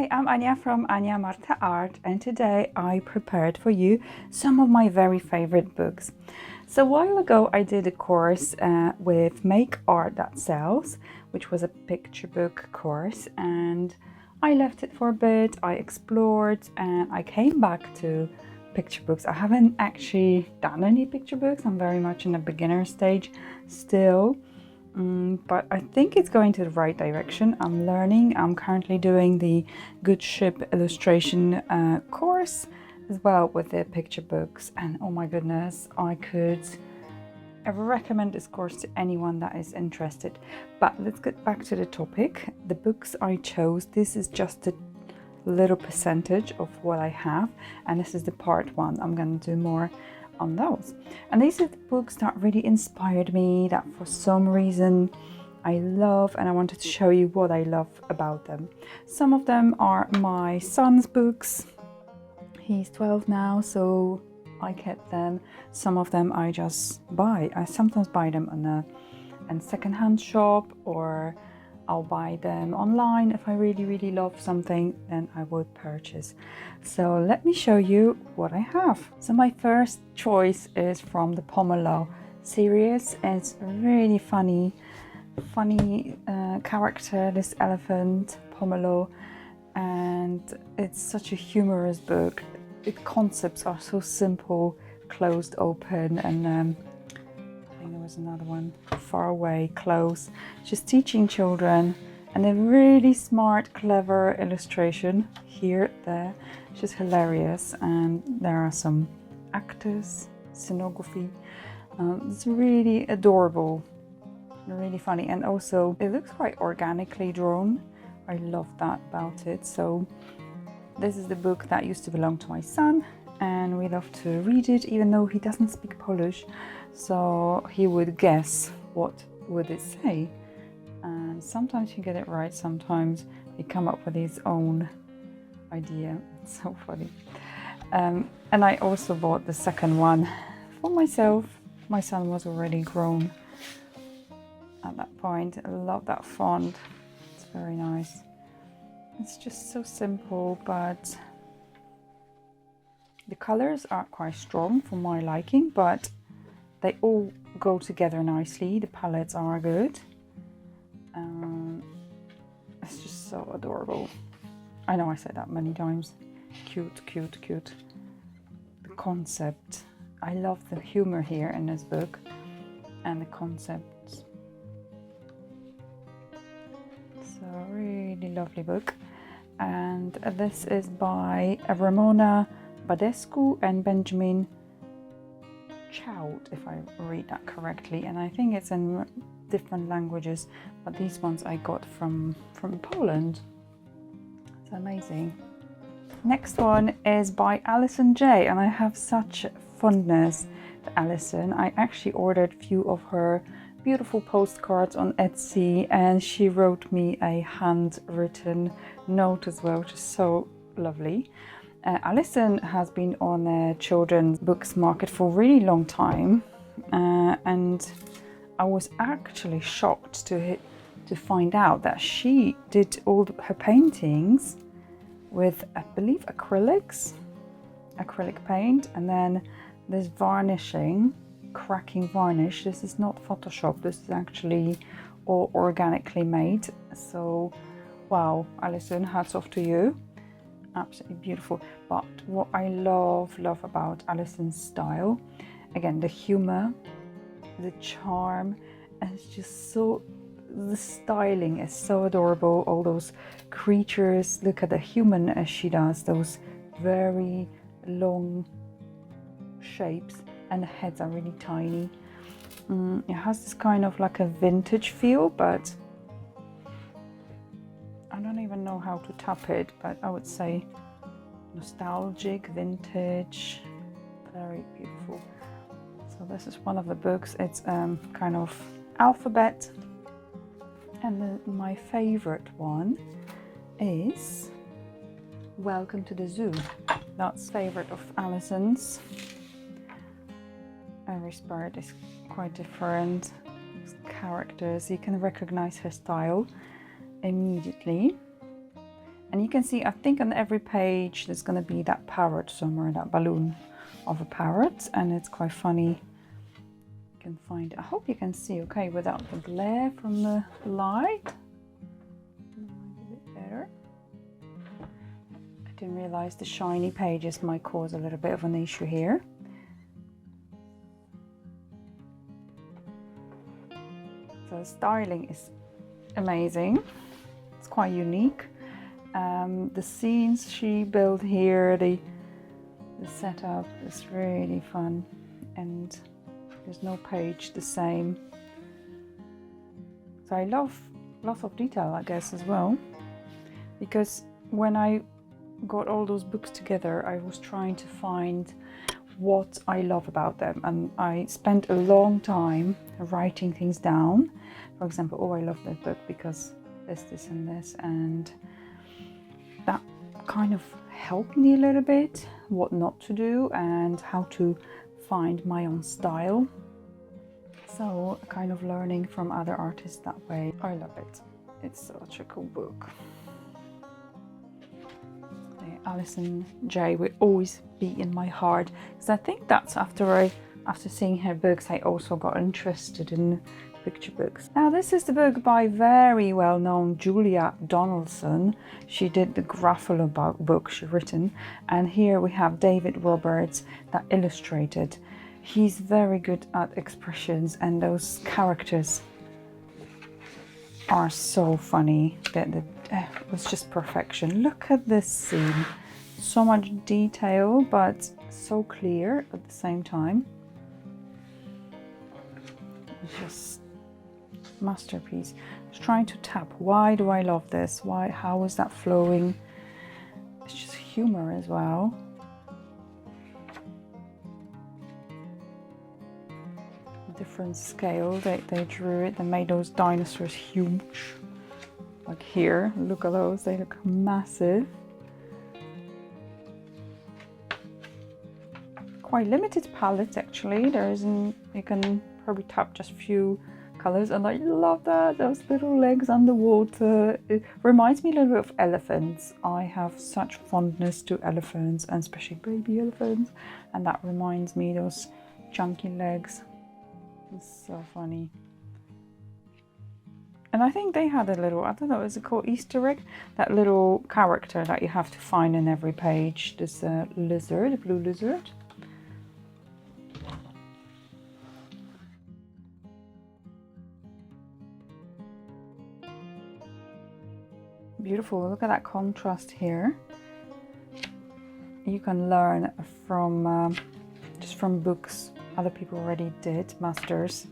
Hi, I'm Anya from Anya Marta Art, and today I prepared for you some of my very favorite books. So a while ago I did a course with Make Art That Sells, which was a picture book course, and I left it for a bit, I explored, and I came back to picture books. I haven't actually done any picture books, I'm very much in a beginner stage still. But I think it's going to the right direction. I'm learning. I'm currently doing the Good Ship illustration course as well with the picture books, and oh my goodness, I could recommend this course to anyone that is interested. But let's get back to the topic. The books I chose, this is just a little percentage of what I have, and this is the part one. I'm going to do more on those, and these are the books that really inspired me, that for some reason I love, and I wanted to show you what I love about them. Some of them are my son's books. He's 12 now, so I get them. Some of them I just buy. I sometimes buy them in a second-hand shop, or I'll buy them online. If I really love something, then I would purchase. So let me show you what I have. So my first choice is from the Pomelo series. It's a really funny character, this elephant, Pomelo, and it's such a humorous book. The concepts are so simple, closed, open, and I think there was another one, far away, close, just teaching children, and a really smart, clever illustration here, there, just hilarious. And there are some actors, scenography. It's really adorable, really funny, and also it looks quite organically drawn. I love that about it. So this is the book that used to belong to my son, and we love to read it, even though he doesn't speak Polish, so he would guess what would it say, and sometimes he get it right, sometimes he come up with his own idea. It's so funny. And I also bought the second one for myself. My son was already grown at that point. I love that font, it's very nice. It's just so simple, but the colors are quite strong for my liking, but they all go together nicely. The palettes are good. It's just so adorable. I know I said that many times. Cute. The concept. I love the humor here in this book, and the concepts. So really lovely book. And this is by Ramona Badescu and Benjamin Chaud, if I read that correctly, and I think it's in different languages, but these ones I got from Poland. It's amazing. Next one is by Alison J, and I have such fondness for Alison. I actually ordered a few of her beautiful postcards on Etsy, and she wrote me a handwritten note as well, which is so lovely. Alison has been on a children's books market for a really long time, and I was actually shocked to find out that she did all her paintings with, I believe, acrylic paint, and then this varnishing, cracking varnish. This is not Photoshop, this is actually all organically made. So wow, Alison, hats off to you. Absolutely beautiful. But what I love about Alison's style, again, the humor, the charm, and it's just so, the styling is so adorable. All those creatures, look at the human as she does, those very long shapes, and the heads are really tiny. It has this kind of like a vintage feel, but I don't even know how to tap it, but I would say nostalgic, vintage, very beautiful. So this is one of the books. It's kind of alphabet, and my favorite one is Welcome to the Zoo. That's favorite of Alison's. Every spirit is quite different. Characters, you can recognize her style immediately. And you can see, I think on every page there's going to be that parrot somewhere, that balloon of a parrot, and it's quite funny. You can find, I hope you can see okay without the glare from the light. A bit better. I didn't realize the shiny pages might cause a little bit of an issue here. So the styling is amazing. It's quite unique. The scenes she built here, the setup is really fun, and there's no page the same. So I love lots of detail, I guess, as well, because when I got all those books together, I was trying to find what I love about them, and I spent a long time writing things down. For example, oh, I love that book because this and this, and that kind of helped me a little bit what not to do and how to find my own style. So kind of learning from other artists that way. I love it. It's such a cool book. Alison J will always be in my heart, because I think that's after seeing her books I also got interested in picture books. Now this is the book by very well-known Julia Donaldson. She did the Gruffalo book she written, and here we have David Roberts that illustrated. He's very good at expressions, and those characters are so funny. It was just perfection. Look at this scene. So much detail, but so clear at the same time. It's just masterpiece. I was trying to tap, why do I love this? Why? How is that flowing? It's just humor as well. Different scale, they drew it. They made those dinosaurs huge. Like here, look at those, they look massive. Quite limited palette actually. There isn't, you can probably tap just a few colors, and I love that, those little legs underwater. It reminds me a little bit of elephants. I have such fondness to elephants, and especially baby elephants, and that reminds me those chunky legs. It's so funny. And I think they had a little, I don't know, is it called Easter egg? That little character that you have to find in every page. This lizard, blue lizard. Beautiful, look at that contrast here. You can learn from just from books other people already did, masters.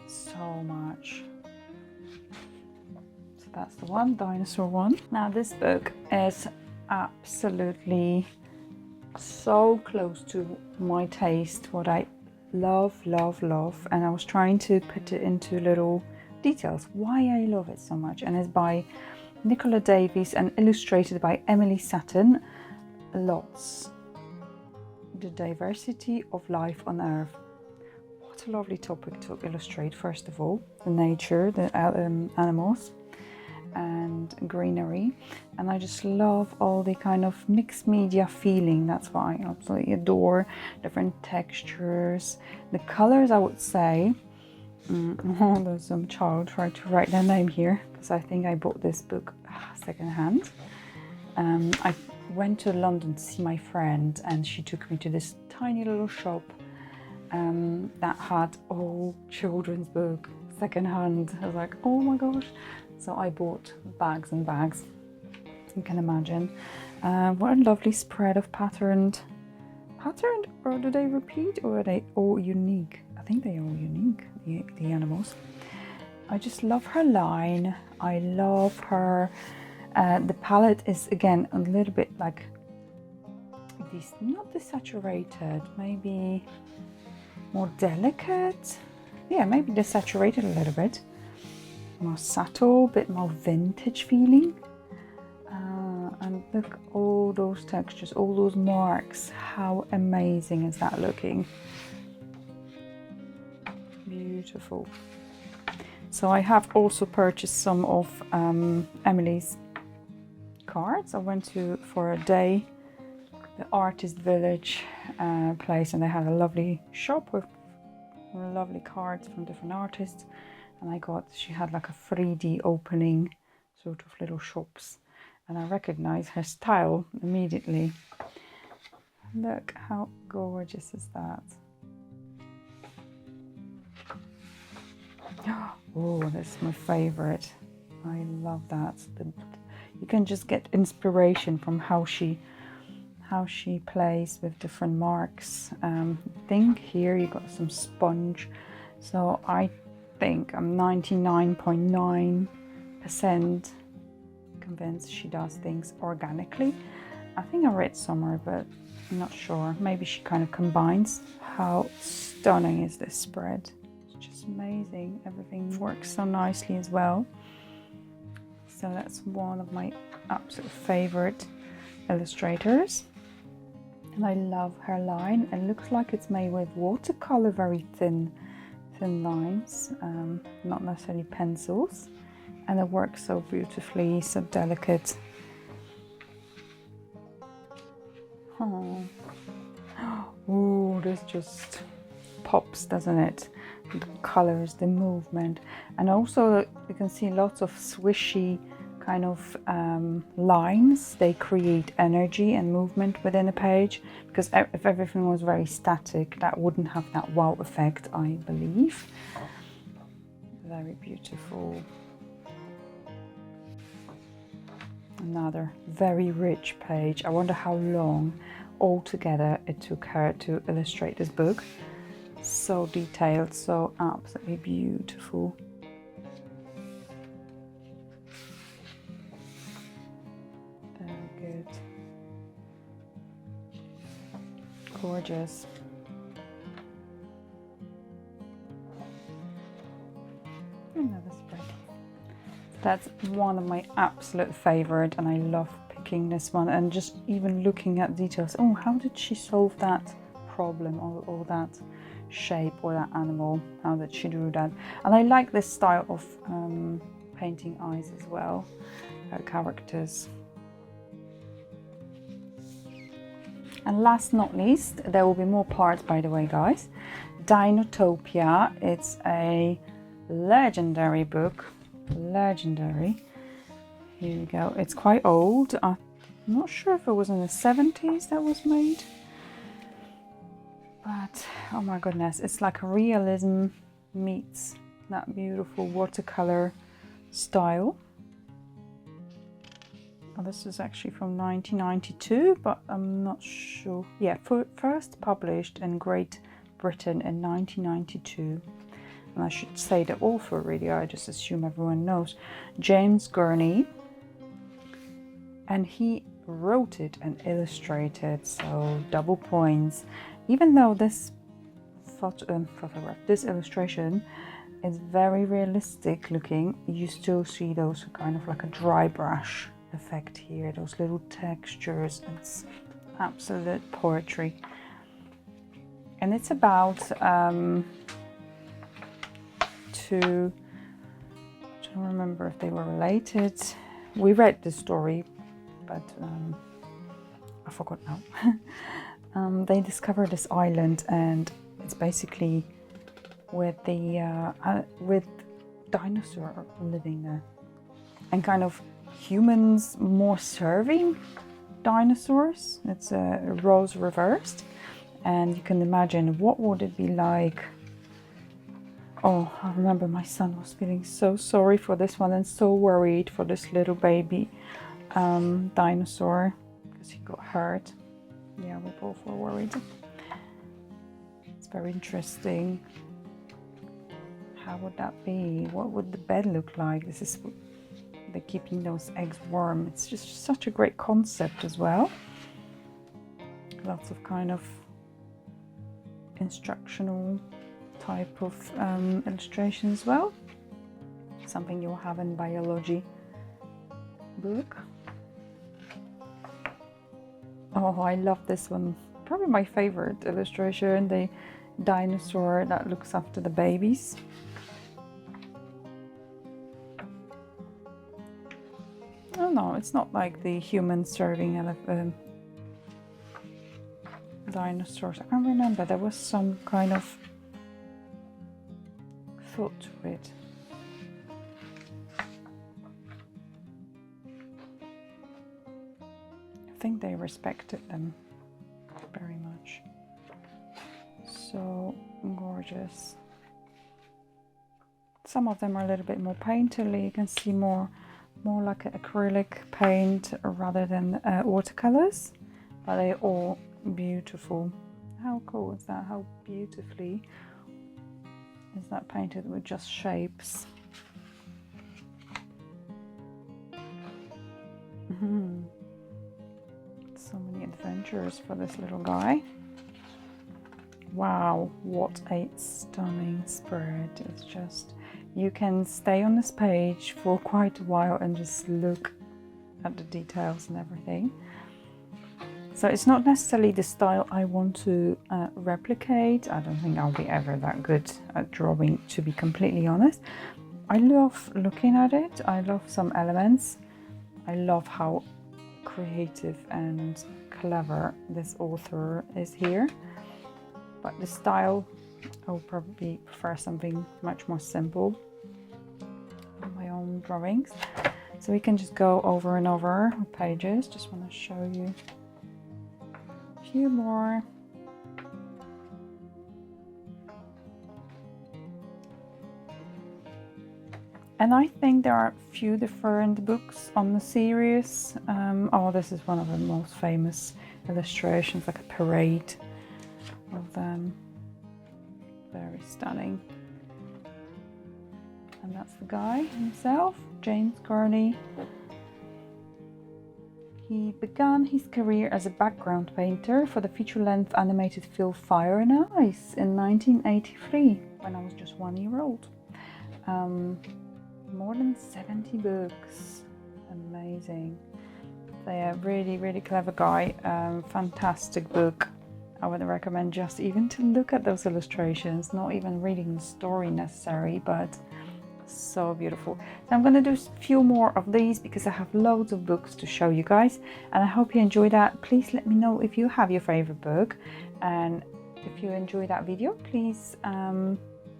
So much. So that's the one, dinosaur one. Now this book is absolutely so close to my taste, what I love, and I was trying to put it into little details, why I love it so much. And it's by Nicola Davies and illustrated by Emily Sutton. Lots. The diversity of life on Earth. What a lovely topic to illustrate. First of all, the nature, the animals, and greenery. And I just love all the kind of mixed media feeling. That's why I absolutely adore different textures. The colors, I would say, there's some child trying to write their name here, because I think I bought this book secondhand. I went to London to see my friend, and she took me to this tiny little shop that had all children's book secondhand. I was like, oh my gosh. So I bought bags and bags, you can imagine. What a lovely spread of patterned, or do they repeat, or are they all unique? I think they're all unique, the animals. I just love her line. I love her. The palette is again a little bit like this, not desaturated, maybe more delicate. Yeah, maybe desaturated a little bit. More subtle, bit more vintage feeling. And look, all those textures, all those marks. How amazing is that looking? Beautiful. So I have also purchased some of Emily's cards. I went for a day, the artist village place, and they had a lovely shop with lovely cards from different artists. And she had like a 3D opening sort of little shops, and I recognized her style immediately. Look how gorgeous is that. Oh, this is my favorite. I love that. You can just get inspiration from how she plays with different marks. I think here you got some sponge, so I think I'm 99.9% convinced she does things organically. I think I read somewhere, but I'm not sure. Maybe she kind of combines. How stunning is this spread? It's just amazing. Everything works so nicely as well. So that's one of my absolute favorite illustrators. And I love her line. It looks like it's made with watercolor, very thin lines, not necessarily pencils. And it works so beautifully, so delicate. Oh, this just pops, doesn't it? The colors, the movement, and also you can see lots of swishy kind of lines. They create energy and movement within a page, because if everything was very static, that wouldn't have that wow effect, I believe. Very beautiful. Another very rich page. I wonder how long altogether it took her to illustrate this book. So detailed, so absolutely beautiful. Very good. Gorgeous. Another spread. That's one of my absolute favorite, and I love picking this one and just even looking at details. Oh, how did she solve that problem, or that shape, or that animal? How did she do that? And I like this style of painting eyes as well, characters. And last not least, there will be more parts, by the way, guys. Dinotopia. It's a legendary book. Legendary. Here we go. It's quite old. I'm not sure if it was in the 70s that was made. But oh my goodness, it's like realism meets that beautiful watercolor style. Oh, this is actually from 1992, but I'm not sure. Yeah, first published in Great Britain in 1992. And I should say the author, really, I just assume everyone knows. James Gurney. And he wrote it and illustrated, so double points. Even though this this illustration is very realistic looking, you still see those kind of like a dry brush effect here, those little textures. It's absolute poetry. And it's about I don't remember if they were related. We read the story, but I forgot now. They discovered this island, and it's basically with dinosaurs living there, and kind of humans more serving dinosaurs. It's roles reversed, and you can imagine what would it be like. Oh, I remember my son was feeling so sorry for this one and so worried for this little baby dinosaur because he got hurt. Yeah, we both were worried. It's very interesting. How would that be? What would the bed look like? This is, they're keeping those eggs warm. It's just such a great concept as well. Lots of kind of instructional type of illustration as well. Something you'll have in biology book. Oh, I love this one. Probably my favorite illustration, the dinosaur that looks after the babies. Oh, no, it's not like the human serving dinosaurs. I can't remember. There was some kind of thought to it. I think they respected them very much. So gorgeous. Some of them are a little bit more painterly. You can see more like an acrylic paint rather than watercolors, but they're all beautiful. How cool is that? How beautifully is that painted with just shapes? So many adventures for this little guy. Wow, what a stunning spread. It's just, you can stay on this page for quite a while and just look at the details and everything. So it's not necessarily the style I want to replicate. I don't think I'll be ever that good at drawing, to be completely honest. I love looking at it. I love some elements. I love how creative and clever this author is here. But the style, I would probably prefer something much more simple on my own drawings. So we can just go over and over pages. Just want to show you a few more. And I think there are a few different books on the series. Oh, this is one of the most famous illustrations, like a parade of them. Very stunning. And that's the guy himself, James Gurney. He began his career as a background painter for the feature-length animated film Fire and Ice in 1983, when I was just 1 year old. More than 70 books. Amazing. They are really clever guy. Fantastic book. I would recommend just even to look at those illustrations, not even reading the story necessary, but so beautiful. So I'm going to do a few more of these because I have loads of books to show you guys, and I hope you enjoy that. Please let me know if you have your favorite book, and if you enjoy that video, please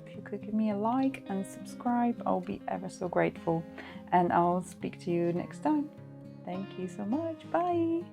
if you could give me a like and subscribe, I'll be ever so grateful, and I'll speak to you next time. Thank you so much. Bye.